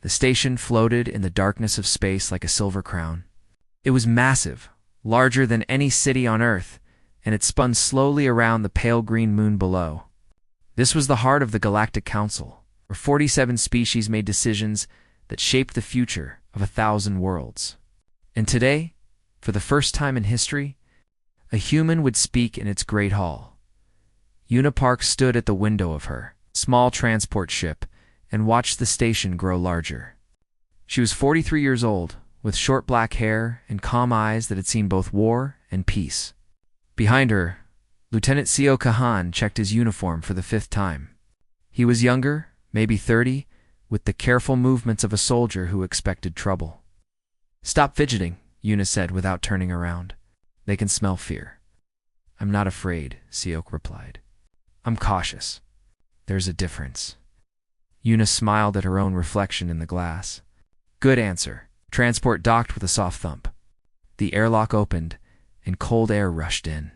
The station floated in the darkness of space like a silver crown. It was massive, larger than any city on Earth, and it spun slowly around the pale green moon below. This was the heart of the Galactic Council, where 47 species made decisions that shaped the future of 1,000 worlds. And today, for the first time in history, a human would speak in its great hall. Una Park stood at the window of her small transport ship and watched the station grow larger. She was 43 years old, with short black hair and calm eyes that had seen both war and peace. Behind her, Lieutenant Seo Kahan checked his uniform for the 5th time. He was younger, maybe 30, with the careful movements of a soldier who expected trouble. "Stop fidgeting," Una said without turning around. "They can smell fear." "I'm not afraid," Seok replied. "I'm cautious. There's a difference." Una smiled at her own reflection in the glass. "Good answer." Transport docked with a soft thump. The airlock opened, and cold air rushed in.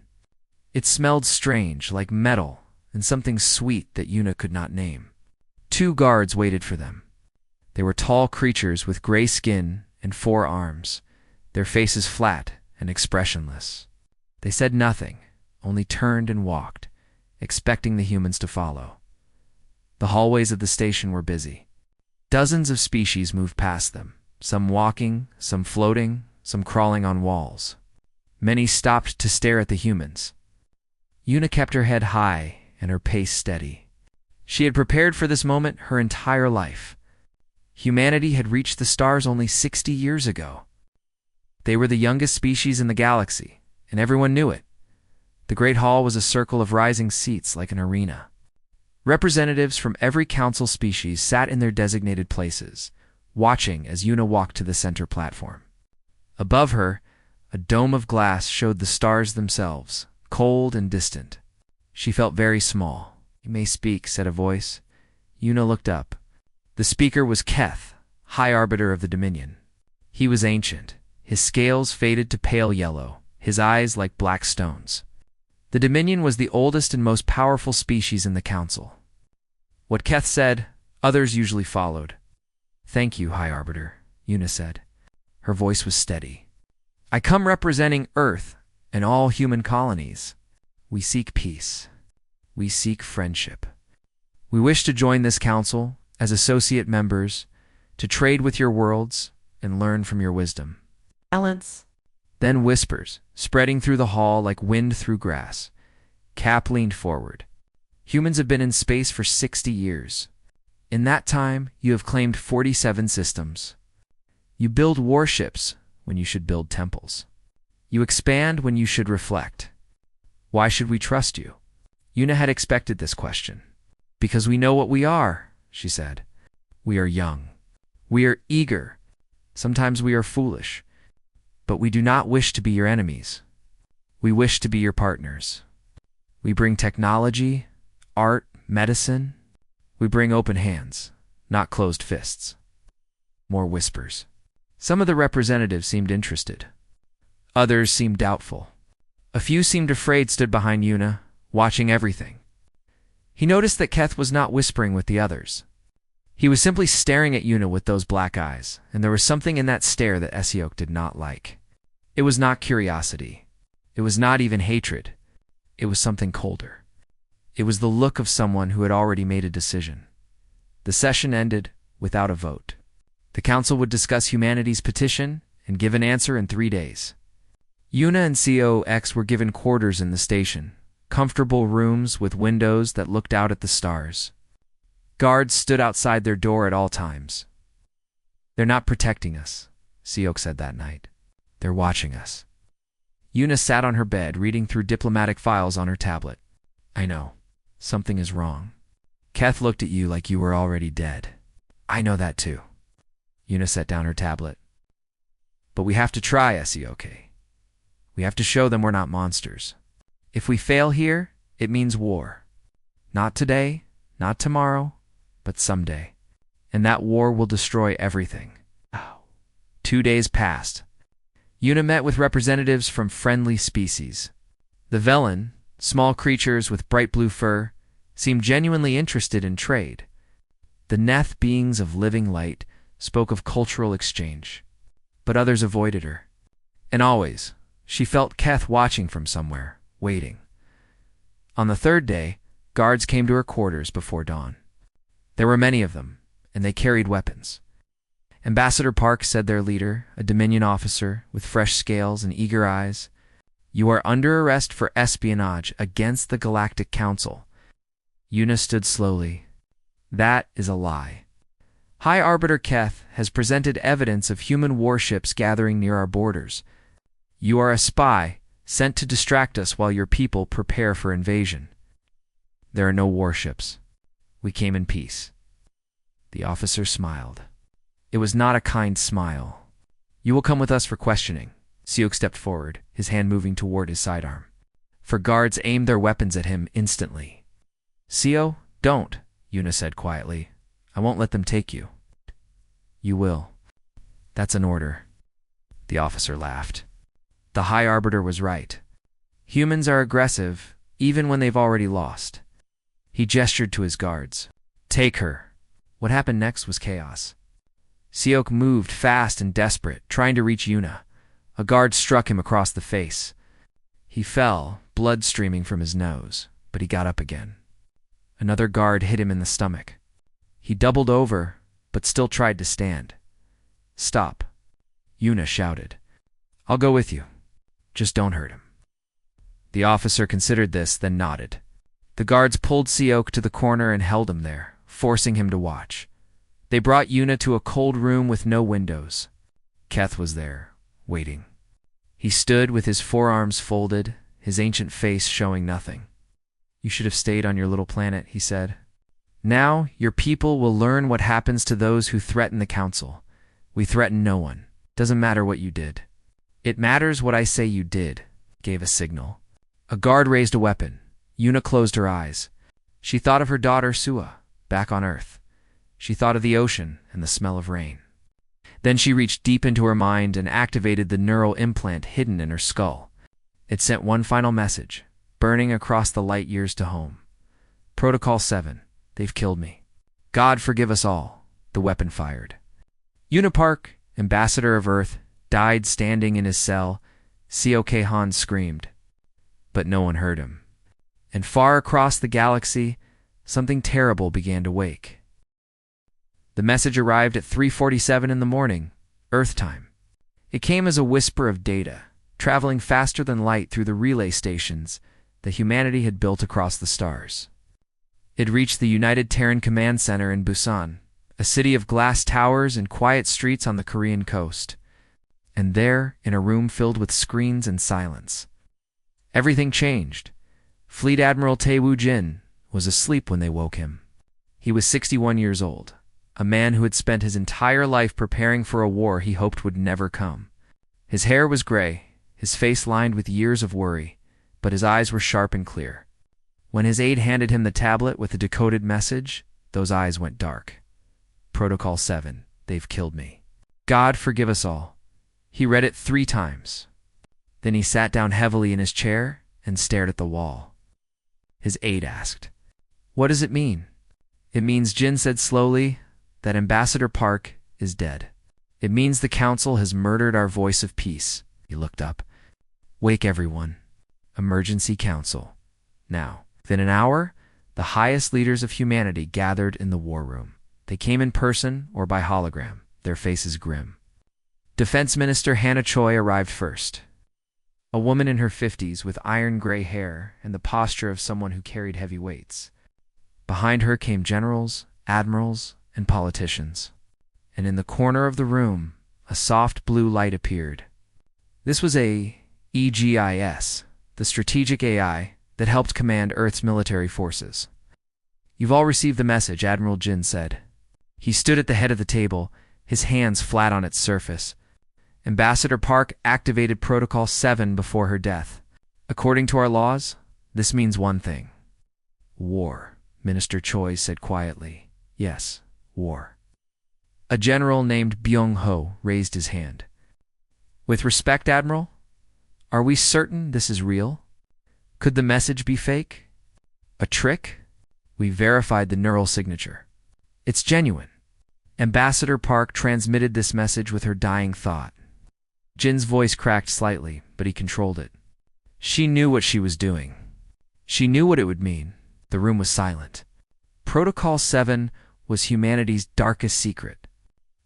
It smelled strange, like metal, and something sweet that Una could not name. 2 guards waited for them. They were tall creatures with gray skin and 4 arms, their faces flat and expressionless. They said nothing, only turned and walked, expecting the humans to follow. The hallways of the station were busy. Dozens of species moved past them, some walking, some floating, some crawling on walls. Many stopped to stare at the humans. Una kept her head high and her pace steady. She had prepared for this moment her entire life. Humanity had reached the stars only 60 years ago. They were the youngest species in the galaxy, and everyone knew it. The Great Hall was a circle of rising seats like an arena. Representatives from every council species sat in their designated places, watching as Una walked to the center platform. Above her, a dome of glass showed the stars themselves, cold and distant. She felt very small. "You may speak," said a voice. Una looked up. The speaker was Keth, High Arbiter of the Dominion. He was ancient. His scales faded to pale yellow, his eyes like black stones. The Dominion was the oldest and most powerful species in the Council. What Keth said, others usually followed. "Thank you, High Arbiter," Una said. Her voice was steady. "I come representing Earth and all human colonies. We seek peace. We seek friendship. We wish to join this council as associate members, to trade with your worlds and learn from your wisdom." Silence. Then whispers, spreading through the hall like wind through grass. Cap leaned forward. "Humans have been in space for 60 years. In that time, you have claimed 47 systems. You build warships when you should build temples. You expand when you should reflect. Why should we trust you?" Una had expected this question. "Because we know what we are," she said. "We are young. We are eager. Sometimes we are foolish. But we do not wish to be your enemies. We wish to be your partners. We bring technology, art, medicine. We bring open hands, not closed fists." More whispers. Some of the representatives seemed interested. Others seemed doubtful. A few seemed afraid stood behind Una, watching everything. He noticed that Keth was not whispering with the others. He was simply staring at Una with those black eyes, and there was something in that stare that Esiok did not like. It was not curiosity. It was not even hatred. It was something colder. It was the look of someone who had already made a decision. The session ended without a vote. The council would discuss humanity's petition and give an answer in 3 days. Una and COX were given quarters in the station, comfortable rooms with windows that looked out at the stars. Guards stood outside their door at all times. "They're not protecting us," Seok said that night. "They're watching us." Una sat on her bed, reading through diplomatic files on her tablet. "I know. Something is wrong. Keth looked at you like you were already dead." "I know that too." Una set down her tablet. "But we have to try, Seok. We have to show them we're not monsters. If we fail here, it means war. Not today, not tomorrow, but someday. And that war will destroy everything." 2 days passed. Una met with representatives from friendly species. The Velen, small creatures with bright blue fur, seemed genuinely interested in trade. The Neth, beings of living light, spoke of cultural exchange. But others avoided her. And always, she felt Keth watching from somewhere, waiting. On the third day, guards came to her quarters before dawn. There were many of them, and they carried weapons. Ambassador Park said their leader, a Dominion officer with fresh scales and eager eyes, "You are under arrest for espionage against the Galactic Council." Una stood slowly. "That is a lie. High Arbiter Keth has presented evidence of human warships gathering near our borders. You are a spy sent to distract us while your people prepare for invasion." "There are no warships. We came in peace." The officer smiled. It was not a kind smile. "You will come with us for questioning." Siok stepped forward, his hand moving toward his sidearm. For guards aimed their weapons at him instantly. "Sio, don't," Una said quietly. "I won't let them take you." "You will. That's an order." The officer laughed. The High Arbiter was right. Humans are aggressive, even when they've already lost. He gestured to his guards. "Take her." What happened next was chaos. Siok moved fast and desperate, trying to reach Una. A guard struck him across the face. He fell, blood streaming from his nose, but he got up again. Another guard hit him in the stomach. He doubled over, but still tried to stand. "Stop," Una shouted. "I'll go with you. Just don't hurt him." The officer considered this, then nodded. The guards pulled Siok to the corner and held him there, forcing him to watch. They brought Una to a cold room with no windows. Keth was there, waiting. He stood with his forearms folded, his ancient face showing nothing. "You should have stayed on your little planet," he said. "Now your people will learn what happens to those who threaten the council. We threaten no one. Doesn't matter what you did." "It matters what I say you did," gave a signal. A guard raised a weapon. Una closed her eyes. She thought of her daughter Sua, back on Earth. She thought of the ocean and the smell of rain. Then she reached deep into her mind and activated the neural implant hidden in her skull. It sent one final message, burning across the light years to home. "Protocol 7. They've killed me. God forgive us all." The weapon fired. Una Park, ambassador of Earth, died standing in his cell. Siok Han screamed. But no one heard him. And far across the galaxy, something terrible began to wake. The message arrived at 3:47 in the morning, Earth time. It came as a whisper of data, traveling faster than light through the relay stations that humanity had built across the stars. It reached the United Terran Command Center in Busan, a city of glass towers and quiet streets on the Korean coast. And there, in a room filled with screens and silence, everything changed. Fleet Admiral Tae Woo-jin was asleep when they woke him. He was 61 years old. A man who had spent his entire life preparing for a war he hoped would never come. His hair was gray, his face lined with years of worry, but his eyes were sharp and clear. When his aide handed him the tablet with the decoded message, those eyes went dark. "Protocol 7. They've killed me. God forgive us all." He read it 3 times. Then he sat down heavily in his chair and stared at the wall. His aide asked, "What does it mean?" "It means," Jin said slowly, "that Ambassador Park is dead. It means the council has murdered our voice of peace." He looked up. "Wake everyone. Emergency council. Now." Within an hour, the highest leaders of humanity gathered in the war room. They came in person or by hologram, their faces grim. Defense Minister Hannah Choi arrived first. A woman in her 50s with iron gray hair and the posture of someone who carried heavy weights. Behind her came generals, admirals, and politicians. And in the corner of the room, a soft blue light appeared. This was a EGIS, the strategic AI that helped command Earth's military forces. "You've all received the message," Admiral Jin said. He stood at the head of the table, his hands flat on its surface. Ambassador Park activated Protocol 7 before her death. "According to our laws, this means one thing. War," Minister Choi said quietly. "Yes, war." A general named Byung-ho raised his hand. "With respect, Admiral, are we certain this is real? Could the message be fake? A trick?" "We verified the neural signature. It's genuine." Ambassador Park transmitted this message with her dying thought. Jin's voice cracked slightly, but he controlled it. She knew what she was doing. She knew what it would mean. The room was silent. Protocol 7 was humanity's darkest secret.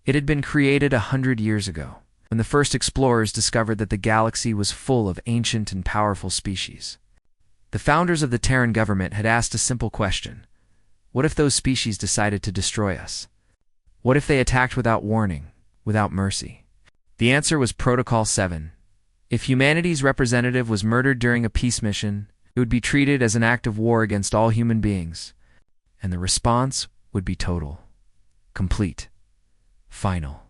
It had been created 100 years ago, when the first explorers discovered that the galaxy was full of ancient and powerful species. The founders of the Terran government had asked a simple question. What if those species decided to destroy us? What if they attacked without warning, without mercy? The answer was Protocol 7. If humanity's representative was murdered during a peace mission, it would be treated as an act of war against all human beings, and the response would be total, complete, final.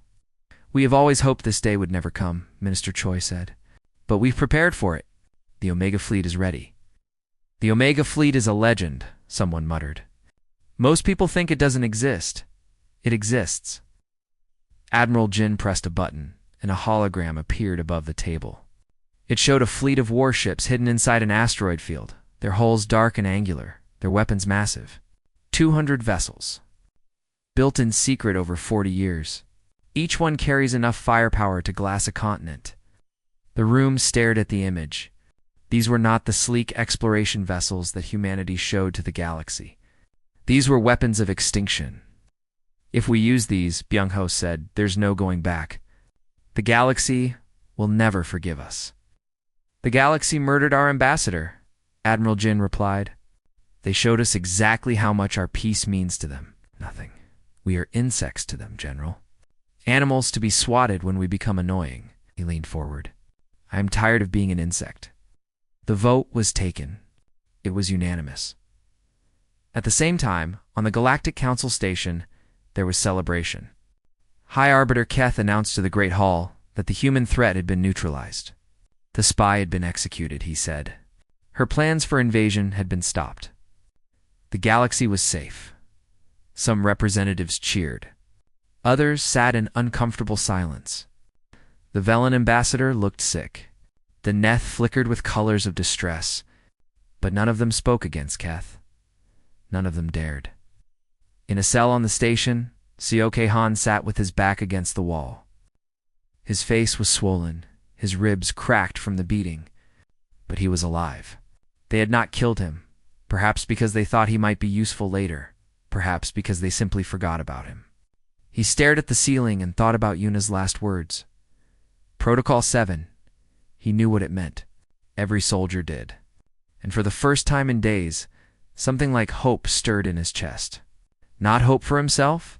We have always hoped this day would never come, Minister Choi said. But we've prepared for it. The Omega Fleet is ready. The Omega Fleet is a legend, someone muttered. Most people think it doesn't exist. It exists. Admiral Jin pressed a button, and a hologram appeared above the table. It showed a fleet of warships hidden inside an asteroid field, their hulls dark and angular, their weapons massive. 200 vessels. Built in secret over 40 years. Each one carries enough firepower to glass a continent. The room stared at the image. These were not the sleek exploration vessels that humanity showed to the galaxy. These were weapons of extinction. If we use these, Byung-ho said, there's no going back. The galaxy will never forgive us. The galaxy murdered our ambassador, Admiral Jin replied. They showed us exactly how much our peace means to them. Nothing. We are insects to them, General. Animals to be swatted when we become annoying. He leaned forward. I am tired of being an insect. The vote was taken. It was unanimous. At the same time, on the Galactic Council station, there was celebration. High Arbiter Keth announced to the Great Hall that the human threat had been neutralized. The spy had been executed, he said. Her plans for invasion had been stopped. The galaxy was safe. Some representatives cheered. Others sat in uncomfortable silence. The Velen ambassador looked sick. The Neth flickered with colors of distress, but none of them spoke against Keth. None of them dared. In a cell on the station, Seoke Han sat with his back against the wall. His face was swollen, his ribs cracked from the beating, but he was alive. They had not killed him, perhaps because they thought he might be useful later, perhaps because they simply forgot about him. He stared at the ceiling and thought about Yuna's last words. Protocol 7. He knew what it meant. Every soldier did. And for the first time in days, something like hope stirred in his chest. Not hope for himself,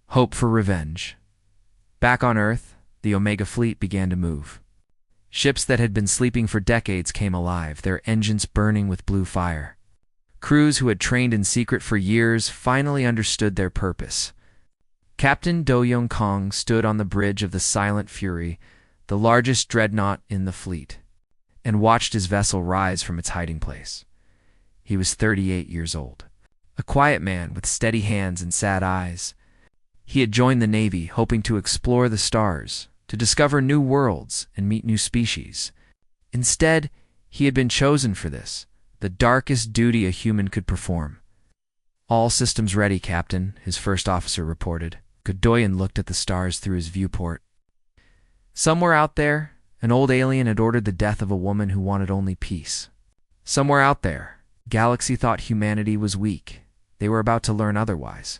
hope for revenge. Back on Earth, the Omega Fleet began to move. Ships that had been sleeping for decades came alive, their engines burning with blue fire. Crews who had trained in secret for years finally understood their purpose. Captain Do Young Kong stood on the bridge of the Silent Fury, the largest dreadnought in the fleet, and watched his vessel rise from its hiding place. He was 38 years old, a quiet man with steady hands and sad eyes. He had joined the Navy hoping to explore the stars, to discover new worlds and meet new species. Instead, he had been chosen for this, the darkest duty a human could perform. All systems ready, Captain, his first officer reported. Godoyan looked at the stars through his viewport. Somewhere out there, an old alien had ordered the death of a woman who wanted only peace. Somewhere out there, Galaxy thought humanity was weak. They were about to learn otherwise.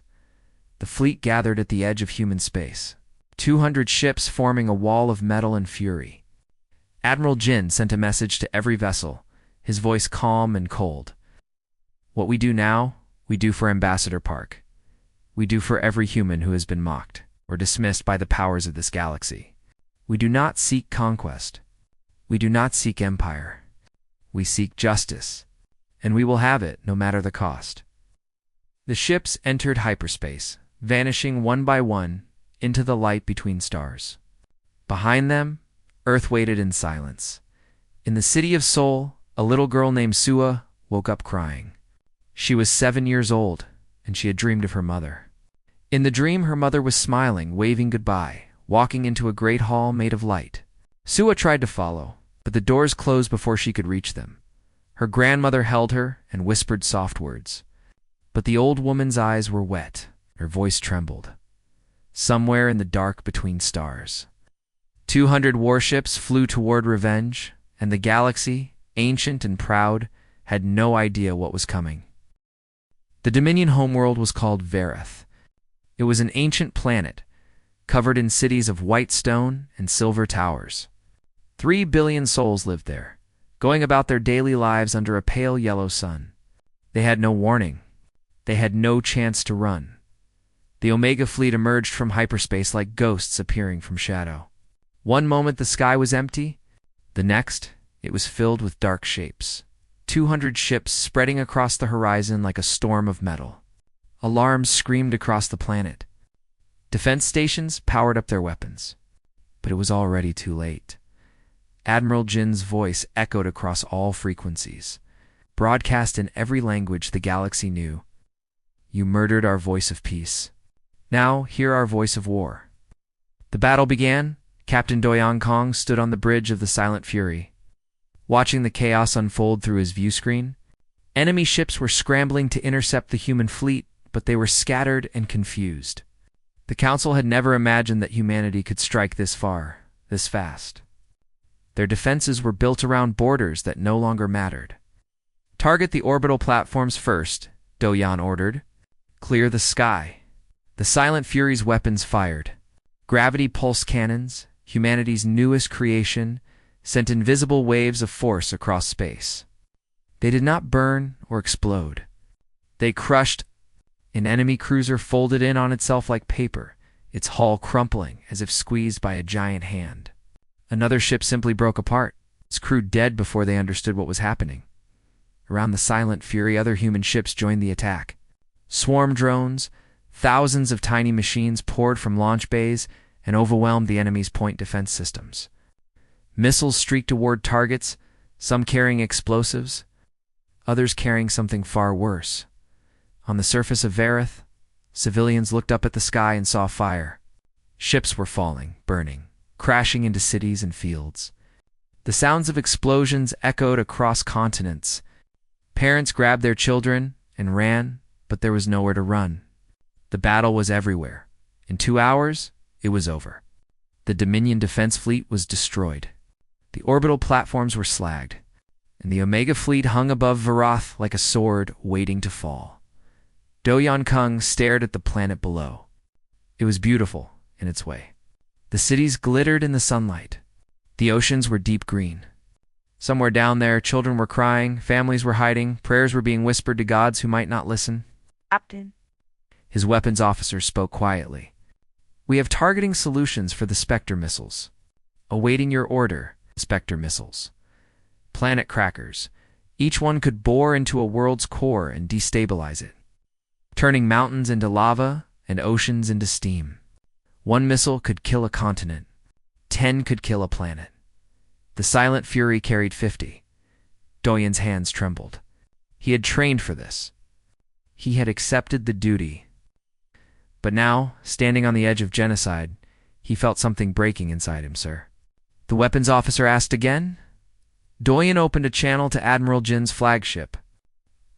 The fleet gathered at the edge of human space, 200 ships forming a wall of metal and fury. Admiral Jin sent a message to every vessel, his voice calm and cold. What we do now, we do for Ambassador Park. We do for every human who has been mocked or dismissed by the powers of this galaxy. We do not seek conquest. We do not seek empire. We seek justice, and we will have it no matter the cost. The ships entered hyperspace, vanishing one by one into the light between stars. Behind them, Earth waited in silence. In the city of Seoul, a little girl named Sua woke up crying. She was 7 years old, and she had dreamed of her mother. In the dream, her mother was smiling, waving goodbye, walking into a great hall made of light. Sua tried to follow, but the doors closed before she could reach them. Her grandmother held her and whispered soft words. But the old woman's eyes were wet, her voice trembled. somewhere in the dark between stars. 200 warships flew toward revenge, and the galaxy, ancient and proud, had no idea what was coming. The Dominion homeworld was called Vareth. It was an ancient planet, covered in cities of white stone and silver towers. 3 billion souls lived there, going about their daily lives under a pale yellow sun. They had no warning. They had no chance to run. The Omega fleet emerged from hyperspace like ghosts appearing from shadow. One moment the sky was empty, the next it was filled with dark shapes. 200 ships spreading across the horizon like a storm of metal. Alarms screamed across the planet. Defense stations powered up their weapons. But it was already too late. Admiral Jin's voice echoed across all frequencies, broadcast in every language the galaxy knew. You murdered our voice of peace. Now hear our voice of war. The battle began. Captain Doyan Kong stood on the bridge of the Silent Fury, watching the chaos unfold through his view screen. Enemy ships were scrambling to intercept the human fleet, but they were scattered and confused. The Council had never imagined that humanity could strike this far, this fast. Their defenses were built around borders that no longer mattered. Target the orbital platforms first, Doyan ordered. Clear the sky. The Silent Fury's weapons fired. Gravity pulse cannons, humanity's newest creation, sent invisible waves of force across space. They did not burn or explode. They crushed. An enemy cruiser folded in on itself like paper, its hull crumpling as if squeezed by a giant hand. Another ship simply broke apart, its crew dead before they understood what was happening. Around the Silent Fury, other human ships joined the attack. Swarm drones, thousands of tiny machines poured from launch bays and overwhelmed the enemy's point defense systems. Missiles streaked toward targets, some carrying explosives, others carrying something far worse. On the surface of Vareth, civilians looked up at the sky and saw fire. Ships were falling, burning, crashing into cities and fields. The sounds of explosions echoed across continents. Parents grabbed their children and ran, but there was nowhere to run. The battle was everywhere. In 2 hours, it was over. The Dominion defense fleet was destroyed. The orbital platforms were slagged, and the Omega fleet hung above Vareth like a sword waiting to fall. Doyan Kung stared at the planet below. It was beautiful in its way. The cities glittered in the sunlight. The oceans were deep green. Somewhere down there, children were crying, families were hiding, prayers were being whispered to gods who might not listen. Captain. His weapons officer spoke quietly. We have targeting solutions for the Spectre missiles. Awaiting your order, Spectre missiles. Planet crackers. Each one could bore into a world's core and destabilize it, turning mountains into lava and oceans into steam. 1 missile could kill a continent. 10 could kill a planet. The Silent Fury carried 50. Doyan's hands trembled. He had trained for this. He had accepted the duty. But now, standing on the edge of genocide, he felt something breaking inside him, sir. The weapons officer asked again. Doyan opened a channel to Admiral Jin's flagship.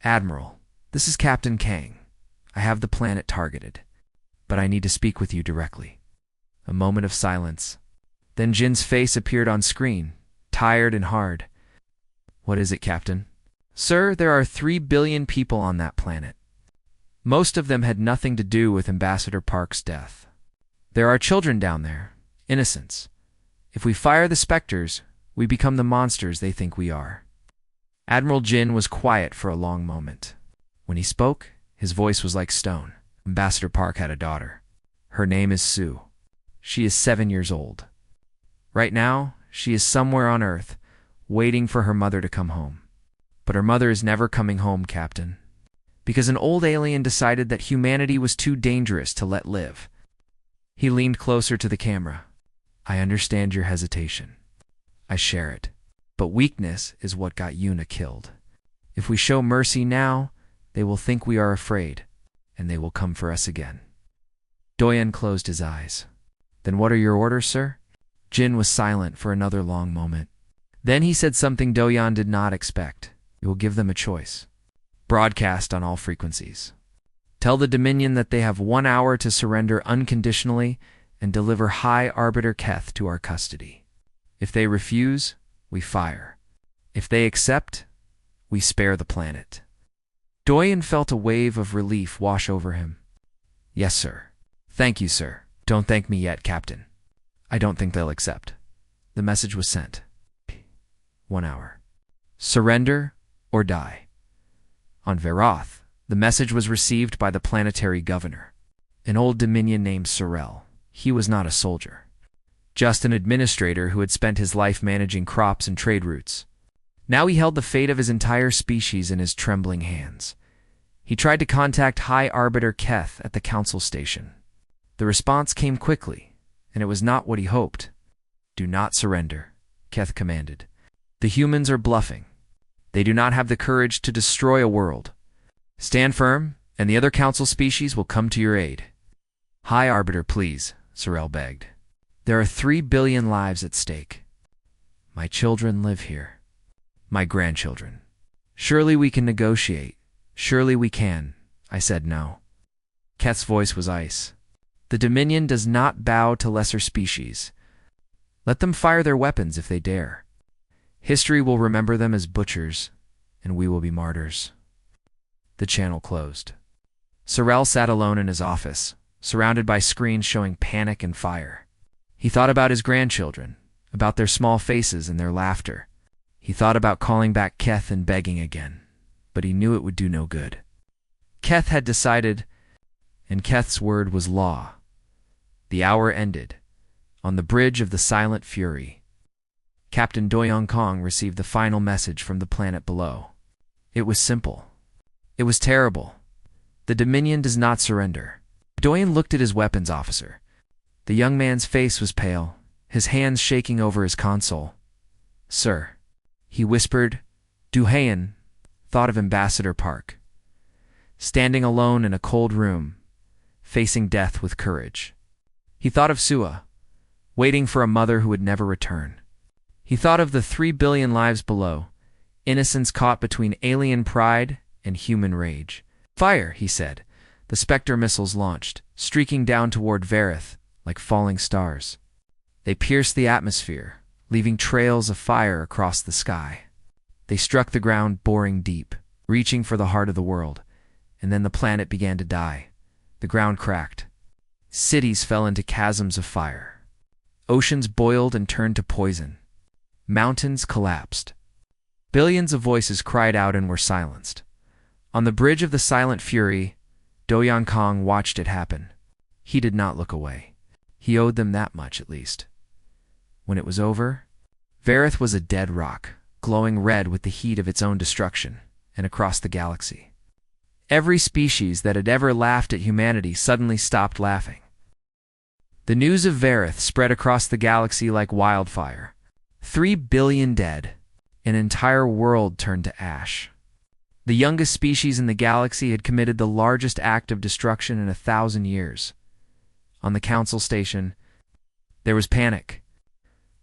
Admiral, this is Captain Kang. I have the planet targeted, but I need to speak with you directly. A moment of silence. Then Jin's face appeared on screen, tired and hard. What is it, Captain? Sir, there are 3 billion people on that planet. Most of them had nothing to do with Ambassador Park's death. There are children down there, innocents. If we fire the Spectres, we become the monsters they think we are. Admiral Jin was quiet for a long moment. When he spoke, his voice was like stone. Ambassador Park had a daughter. Her name is Sue. She is 7 years old. Right now, she is somewhere on Earth, waiting for her mother to come home. But her mother is never coming home, Captain. Because an old alien decided that humanity was too dangerous to let live. He leaned closer to the camera. I understand your hesitation. I share it. But weakness is what got Yuna killed. If we show mercy now, they will think we are afraid, and they will come for us again. Doyan closed his eyes. Then what are your orders, sir? Jin was silent for another long moment. Then he said something Doyan did not expect. You will give them a choice. Broadcast on all frequencies. Tell the Dominion that they have 1 hour to surrender unconditionally and deliver High Arbiter Keth to our custody. If they refuse, we fire. If they accept, we spare the planet." Doyen felt a wave of relief wash over him. "Yes, sir. Thank you, sir." "Don't thank me yet, Captain. I don't think they'll accept." The message was sent. 1 hour. Surrender or die. On Veroth, the message was received by the planetary governor, an old Dominion named Sorel. He was not a soldier, just an administrator who had spent his life managing crops and trade routes. Now he held the fate of his entire species in his trembling hands. He tried to contact High Arbiter Keth at the council station. The response came quickly, and it was not what he hoped. "Do not surrender," Keth commanded. "The humans are bluffing. They do not have the courage to destroy a world. Stand firm, and the other council species will come to your aid." "High Arbiter, please," Sorel begged. "There are 3 billion lives at stake. My children live here. My grandchildren. Surely we can negotiate. Surely we can." I said no. Keth's voice was ice. "The Dominion does not bow to lesser species. Let them fire their weapons if they dare. History will remember them as butchers, and we will be martyrs." The channel closed. Sorel sat alone in his office, surrounded by screens showing panic and fire. He thought about his grandchildren, about their small faces and their laughter. He thought about calling back Keth and begging again, but he knew it would do no good. Keth had decided, and Keth's word was law. The hour ended. On the bridge of the Silent Fury, Captain Doyon Kong received the final message from the planet below. It was simple. It was terrible. The Dominion does not surrender. Doyen looked at his weapons officer. The young man's face was pale, his hands shaking over his console. "Sir," he whispered. Duhayen thought of Ambassador Park, standing alone in a cold room, facing death with courage. He thought of Sua, waiting for a mother who would never return. He thought of the 3 billion lives below, innocents caught between alien pride and human rage. "Fire," he said. The Spectre missiles launched, streaking down toward Verith like falling stars. They pierced the atmosphere, leaving trails of fire across the sky. They struck the ground, boring deep, reaching for the heart of the world, and then the planet began to die. The ground cracked. Cities fell into chasms of fire. Oceans boiled and turned to poison. Mountains collapsed. Billions of voices cried out and were silenced. On the bridge of the Silent Fury, Doyon Kong watched it happen. He did not look away. He owed them that much, at least. When it was over, Verith was a dead rock, glowing red with the heat of its own destruction, and across the galaxy. Every species that had ever laughed at humanity suddenly stopped laughing. The news of Verith spread across the galaxy like wildfire. 3 billion dead. An entire world turned to ash. The youngest species in the galaxy had committed the largest act of destruction in 1,000 years. On the council station, there was panic.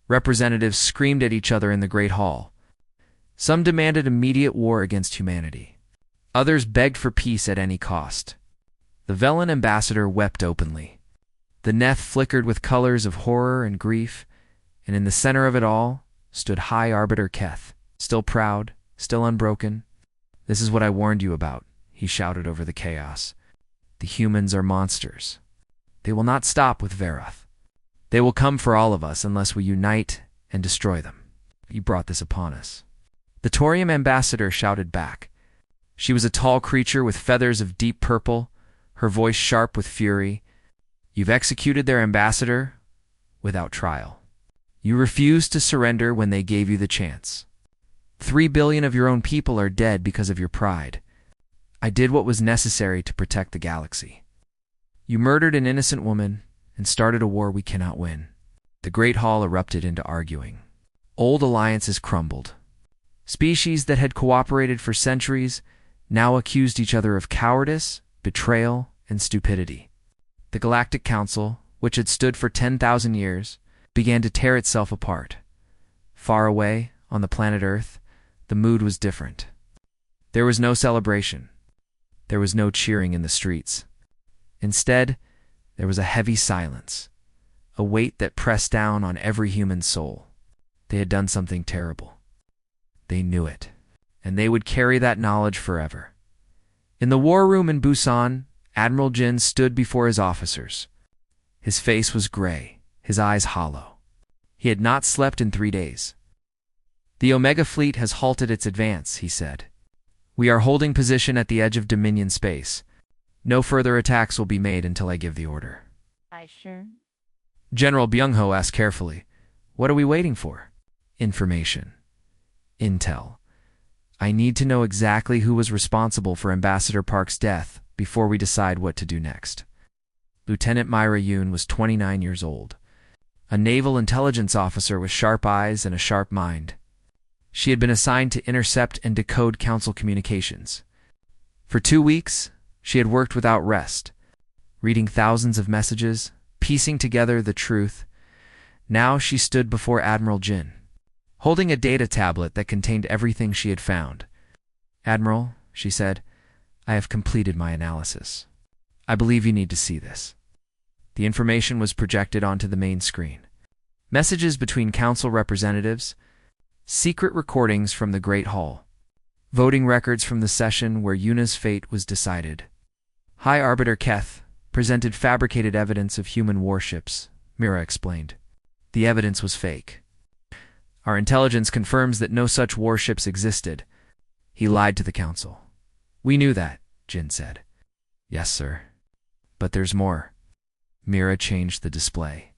Representatives screamed at each other in the Great Hall. Some demanded immediate war against humanity. Others begged for peace at any cost. The Velen ambassador wept openly. The Neth flickered with colors of horror and grief, and in the center of it all stood High Arbiter Keth, still proud, still unbroken. "This is what I warned you about," he shouted over the chaos. "The humans are monsters. They will not stop with Veroth. They will come for all of us unless we unite and destroy them. You brought this upon us." The Torium ambassador shouted back. She was a tall creature with feathers of deep purple, her voice sharp with fury. "You've executed their ambassador without trial. You refused to surrender when they gave you the chance. 3 billion of your own people are dead because of your pride. I did what was necessary to protect the galaxy. You murdered an innocent woman and started a war we cannot win." The Great Hall erupted into arguing. Old alliances crumbled. Species that had cooperated for centuries now accused each other of cowardice, betrayal, and stupidity. The Galactic Council, which had stood for 10,000 years, began to tear itself apart. Far away, on the planet Earth, the mood was different. There was no celebration. There was no cheering in the streets. Instead, there was a heavy silence, a weight that pressed down on every human soul. They had done something terrible. They knew it, and they would carry that knowledge forever. In the war room in Busan, Admiral Jin stood before his officers. His face was gray, his eyes hollow. He had not slept in 3 days. "The Omega Fleet has halted its advance," he said. "We are holding position at the edge of Dominion space. No further attacks will be made until I give the order." Sure. General Byung-ho asked carefully, "What are we waiting for?" "Information. Intel. I need to know exactly who was responsible for Ambassador Park's death before we decide what to do next." Lieutenant Myra Yoon was 29 years old, a naval intelligence officer with sharp eyes and a sharp mind. She had been assigned to intercept and decode council communications. For 2 weeks, she had worked without rest, reading thousands of messages, piecing together the truth. Now she stood before Admiral Jin, holding a data tablet that contained everything she had found. "Admiral," she said, "I have completed my analysis. I believe you need to see this." The information was projected onto the main screen. Messages between council representatives, secret recordings from the Great Hall, voting records from the session where Yuna's fate was decided. High Arbiter Keth presented fabricated evidence of human warships, Mira explained. The evidence was fake. "Our intelligence confirms that no such warships existed." He lied to the council. "We knew that," Jin said. "Yes, sir. But there's more." Mira changed the display.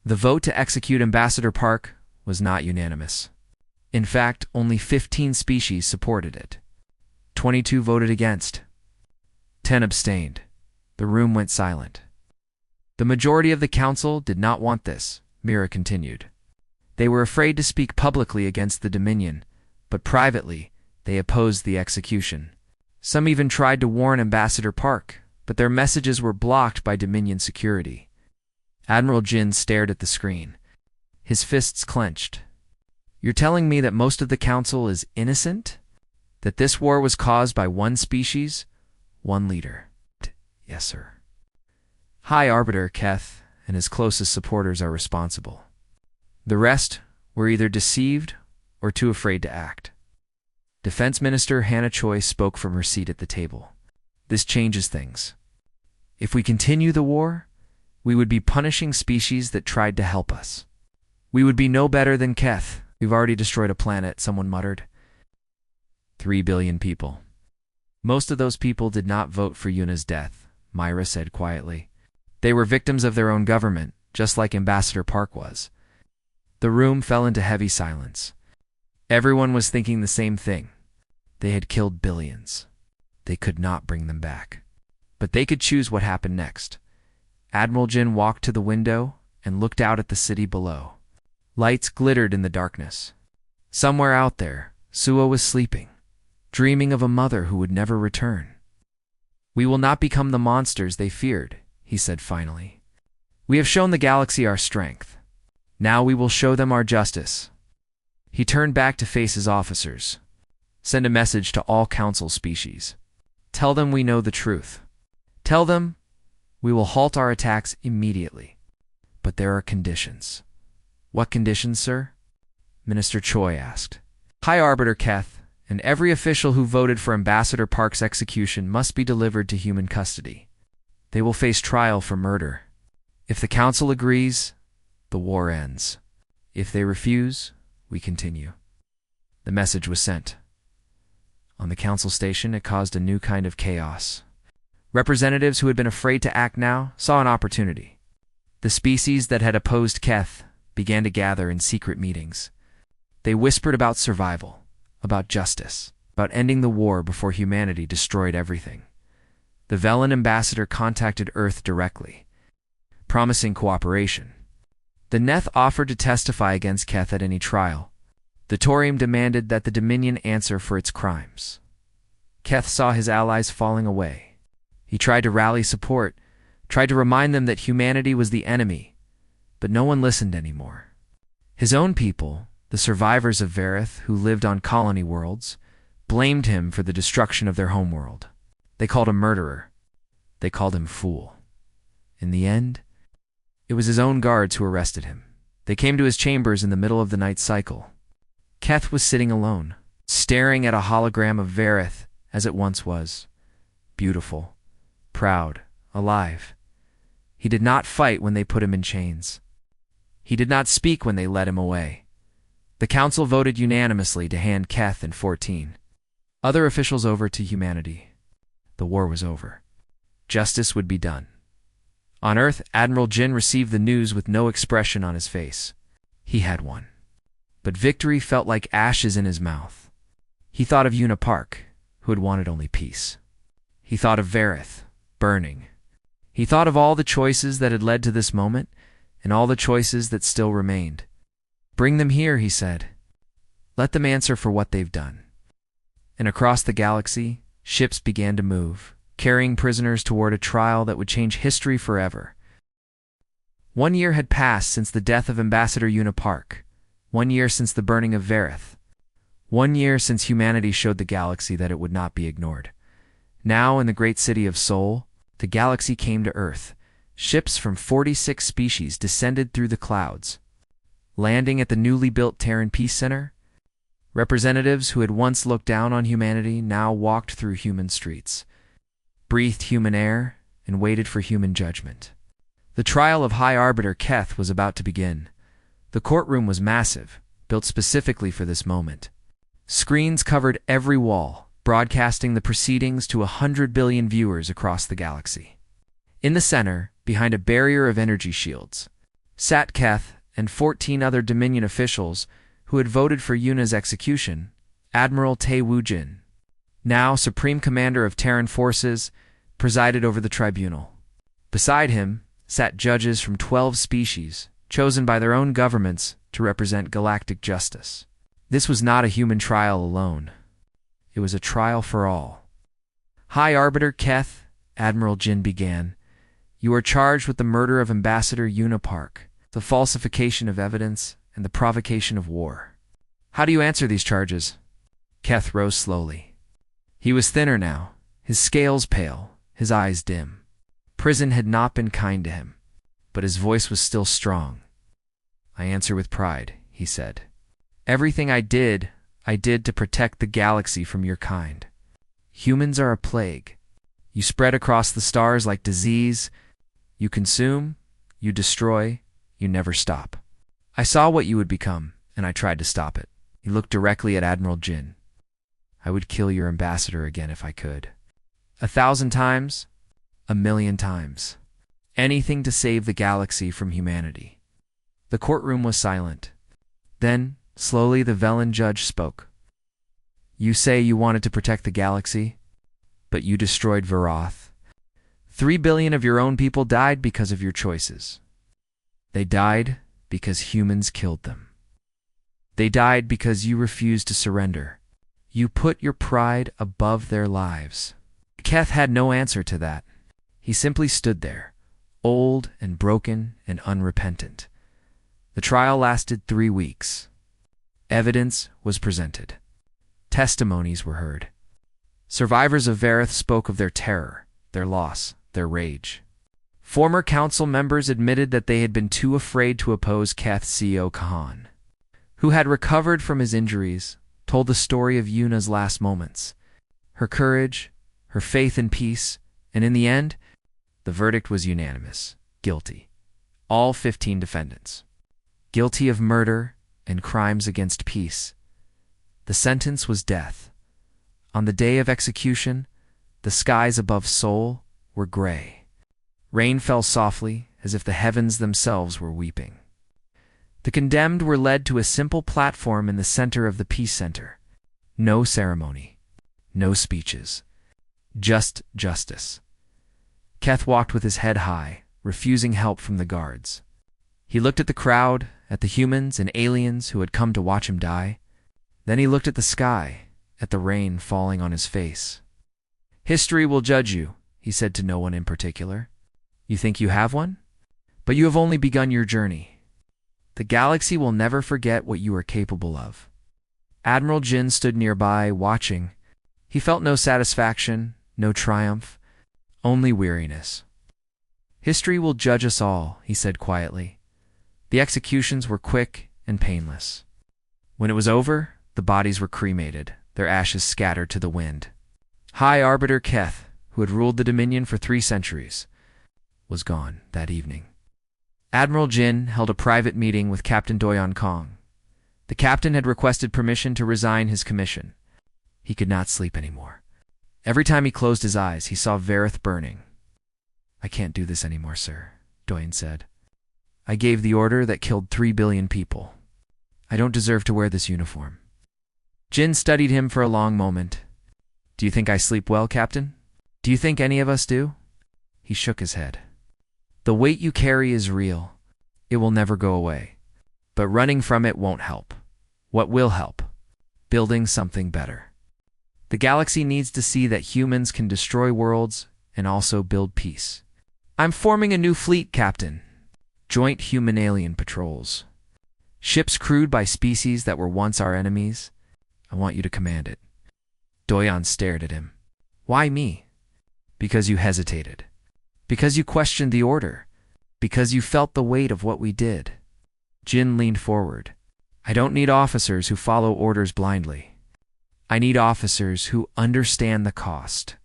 The vote to execute Ambassador Park was not unanimous. In fact, only 15 species supported it. 22 voted against. 10 abstained. The room went silent. "The majority of the council did not want this," Mira continued. "They were afraid to speak publicly against the Dominion, but privately, they opposed the execution. Some even tried to warn Ambassador Park, but their messages were blocked by Dominion security." Admiral Jin stared at the screen. His fists clenched. "You're telling me that most of the council is innocent? That this war was caused by one species, one leader?" "Yes, sir." "High Arbiter Keth and his closest supporters are responsible. The rest were either deceived or too afraid to act." Defense Minister Hannah Choi spoke from her seat at the table. "This changes things. If we continue the war, we would be punishing species that tried to help us. We would be no better than Keth. We've already destroyed a planet," someone muttered. 3 billion people. "Most of those people did not vote for Yuna's death," Myra said quietly. "They were victims of their own government, just like Ambassador Park was." The room fell into heavy silence. Everyone was thinking the same thing. They had killed billions. They could not bring them back. But they could choose what happened next. Admiral Jin walked to the window and looked out at the city below. Lights glittered in the darkness. Somewhere out there, Suo was sleeping, dreaming of a mother who would never return. "We will not become the monsters they feared," he said finally. "We have shown the galaxy our strength. Now we will show them our justice." He turned back to face his officers. "Send a message to all council species. Tell them we know the truth. Tell them we will halt our attacks immediately. But there are conditions." "What conditions, sir?" Minister Choi asked. "High Arbiter Keth and every official who voted for Ambassador Park's execution must be delivered to human custody. They will face trial for murder. If the council agrees, the war ends. If they refuse, we continue." The message was sent. On the council station, it caused a new kind of chaos. Representatives who had been afraid to act now saw an opportunity. The species that had opposed Keth began to gather in secret meetings. They whispered about survival, about justice, about ending the war before humanity destroyed everything. The Velen ambassador contacted Earth directly, promising cooperation. The Neth offered to testify against Keth at any trial. The Torium demanded that the Dominion answer for its crimes. Keth saw his allies falling away. He tried to rally support, tried to remind them that humanity was the enemy, but no one listened anymore. His own people, the survivors of Vareth who lived on colony worlds, blamed him for the destruction of their homeworld. They called him murderer. They called him fool. In the end, it was his own guards who arrested him. They came to his chambers in the middle of the night cycle. Keth was sitting alone, staring at a hologram of Vareth as it once was. Beautiful, proud, alive. He did not fight when they put him in chains. He did not speak when they led him away. The council voted unanimously to hand Keth and 14 other officials over to humanity. The war was over. Justice would be done. On Earth, Admiral Jin received the news with no expression on his face. He had won. But victory felt like ashes in his mouth. He thought of Una Park, who had wanted only peace. He thought of Vareth, burning. He thought of all the choices that had led to this moment, and all the choices that still remained. Bring them here, he said. Let them answer for what they've done. And across the galaxy, ships began to move, carrying prisoners toward a trial that would change history forever. 1 year had passed since the death of Ambassador Una Park. 1 year since the burning of Vareth. 1 year since humanity showed the galaxy that it would not be ignored. Now, in the great city of Seoul, the galaxy came to Earth. Ships from 46 species descended through the clouds. Landing at the newly built Terran Peace Center, representatives who had once looked down on humanity now walked through human streets, breathed human air, and waited for human judgment. The trial of High Arbiter Keth was about to begin. The courtroom was massive, built specifically for this moment. Screens covered every wall, broadcasting the proceedings to 100 billion viewers across the galaxy. In the center, behind a barrier of energy shields, sat Keth and 14 other Dominion officials who had voted for Yuna's execution. Admiral Tae Woo-jin, now Supreme Commander of Terran Forces, presided over the tribunal. Beside him sat judges from 12 species, chosen by their own governments to represent galactic justice. This was not a human trial alone. It was a trial for all. High Arbiter Keth, Admiral Jin began, you are charged with the murder of Ambassador Una Park, the falsification of evidence, and the provocation of war. How do you answer these charges? Keth rose slowly. He was thinner now, his scales pale, his eyes dim. Prison had not been kind to him, but his voice was still strong. I answer with pride, he said. Everything I did to protect the galaxy from your kind. Humans are a plague. You spread across the stars like disease. You consume, you destroy, you never stop. I saw what you would become, and I tried to stop it. He looked directly at Admiral Jin. I would kill your ambassador again if I could. 1,000 times, 1,000,000 times. Anything to save the galaxy from humanity. The courtroom was silent. Then, slowly, the Velen judge spoke. You say you wanted to protect the galaxy, but you destroyed Varoth. 3 billion of your own people died because of your choices. They died because humans killed them. They died because you refused to surrender. You put your pride above their lives. Keth had no answer to that. He simply stood there, old and broken and unrepentant. The trial lasted 3 weeks. Evidence was presented. Testimonies were heard. Survivors of Vareth spoke of their terror, their loss, their rage. Former council members admitted that they had been too afraid to oppose Keth's CEO Kahan, who had recovered from his injuries, told the story of Yuna's last moments, her courage, her faith in peace, and in the end, the verdict was unanimous, guilty. All 15 defendants. Guilty of murder and crimes against peace. The sentence was death. On the day of execution, the skies above Seoul were gray. Rain fell softly, as if the heavens themselves were weeping. The condemned were led to a simple platform in the center of the Peace Center. No ceremony, no speeches, just justice. Keth walked with his head high, refusing help from the guards. He looked at the crowd, at the humans and aliens who had come to watch him die. Then he looked at the sky, at the rain falling on his face. History will judge you, he said to no one in particular. You think you have one? But you have only begun your journey. The galaxy will never forget what you are capable of. Admiral Jin stood nearby, watching. He felt no satisfaction, no triumph, only weariness. History will judge us all, he said quietly. The executions were quick and painless. When it was over, the bodies were cremated, their ashes scattered to the wind. High Arbiter Keth, who had ruled the Dominion for 3 centuries, was gone that evening. Admiral Jin held a private meeting with Captain Doyon Kong. The captain had requested permission to resign his commission. He could not sleep anymore. Every time he closed his eyes, he saw Vareth burning. "I can't do this anymore, sir," Doyon said. "I gave the order that killed 3 billion people. I don't deserve to wear this uniform." Jin studied him for a long moment. "Do you think I sleep well, Captain? Do you think any of us do?" He shook his head. "The weight you carry is real. It will never go away. But running from it won't help. What will help? Building something better. The galaxy needs to see that humans can destroy worlds and also build peace. I'm forming a new fleet, Captain. Joint human-alien patrols. Ships crewed by species that were once our enemies. I want you to command it." Doyon stared at him. "Why me?" "Because you hesitated. Because you questioned the order. Because you felt the weight of what we did." Jin leaned forward. "I don't need officers who follow orders blindly. I need officers who understand the cost.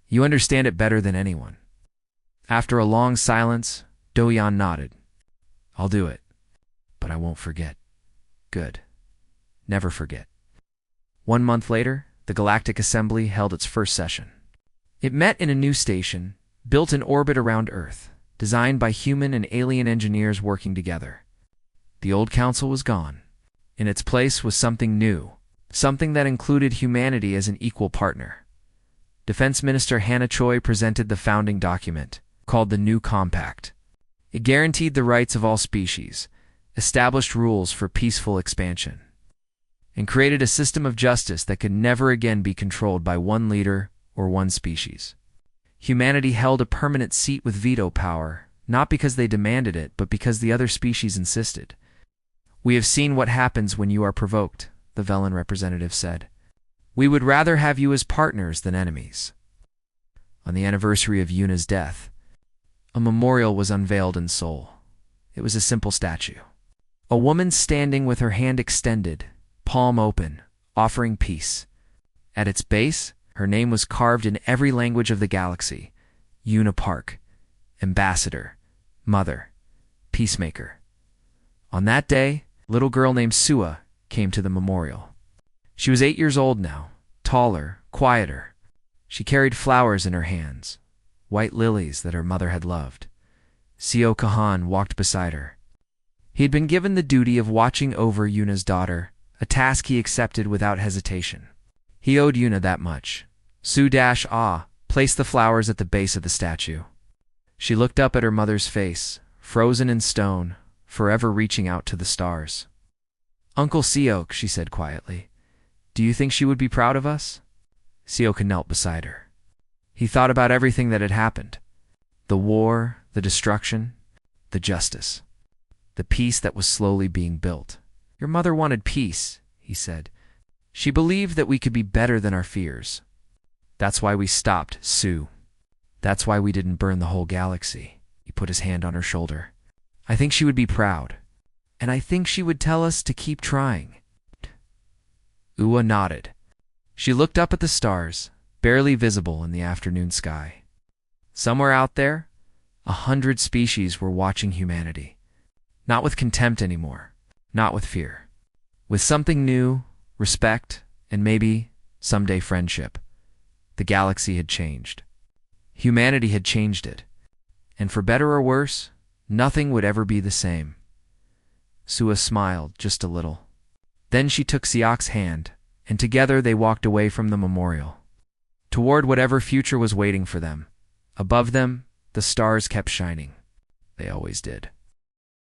You understand it better than anyone." After a long silence, Doyon nodded. "I'll do it. But I won't forget." "Good. Never forget." 1 month later, the Galactic Assembly held its first session. It met in a new station, built in orbit around Earth, designed by human and alien engineers working together. The old council was gone. In its place was something new, something that included humanity as an equal partner. Defense Minister Hannah Choi presented the founding document, called the New Compact. It guaranteed the rights of all species, established rules for peaceful expansion, and created a system of justice that could never again be controlled by one leader or one species. Humanity held a permanent seat with veto power, not because they demanded it, but because the other species insisted. "We have seen what happens when you are provoked," the Velen representative said. "We would rather have you as partners than enemies." On the anniversary of Yuna's death, a memorial was unveiled in Seoul. It was a simple statue. A woman standing with her hand extended, palm open, offering peace. At its base, her name was carved in every language of the galaxy: Yuna Park, Ambassador, Mother, Peacemaker. On that day, a little girl named Sua came to the memorial. She was 8 years old now, taller, quieter. She carried flowers in her hands, white lilies that her mother had loved. Seo Kahan walked beside her. He had been given the duty of watching over Yuna's daughter, a task he accepted without hesitation. He owed Yuna that much. Su-Ah placed the flowers at the base of the statue. She looked up at her mother's face, frozen in stone, forever reaching out to the stars. "Uncle Seok," she said quietly, "do you think she would be proud of us?" Seok knelt beside her. He thought about everything that had happened. The war, the destruction, the justice. The peace that was slowly being built. "Your mother wanted peace," he said. "She believed that we could be better than our fears. That's why we stopped, Sue. That's why we didn't burn the whole galaxy." He put his hand on her shoulder. "I think she would be proud. And I think she would tell us to keep trying." Ua nodded. She looked up at the stars, barely visible in the afternoon sky. Somewhere out there, 100 species were watching humanity. Not with contempt anymore, not with fear. With something new, respect, and maybe, someday, friendship. The galaxy had changed. Humanity had changed it. And for better or worse, nothing would ever be the same. Sua smiled just a little. Then she took Siak's hand, and together they walked away from the memorial, toward whatever future was waiting for them. Above them, the stars kept shining. They always did.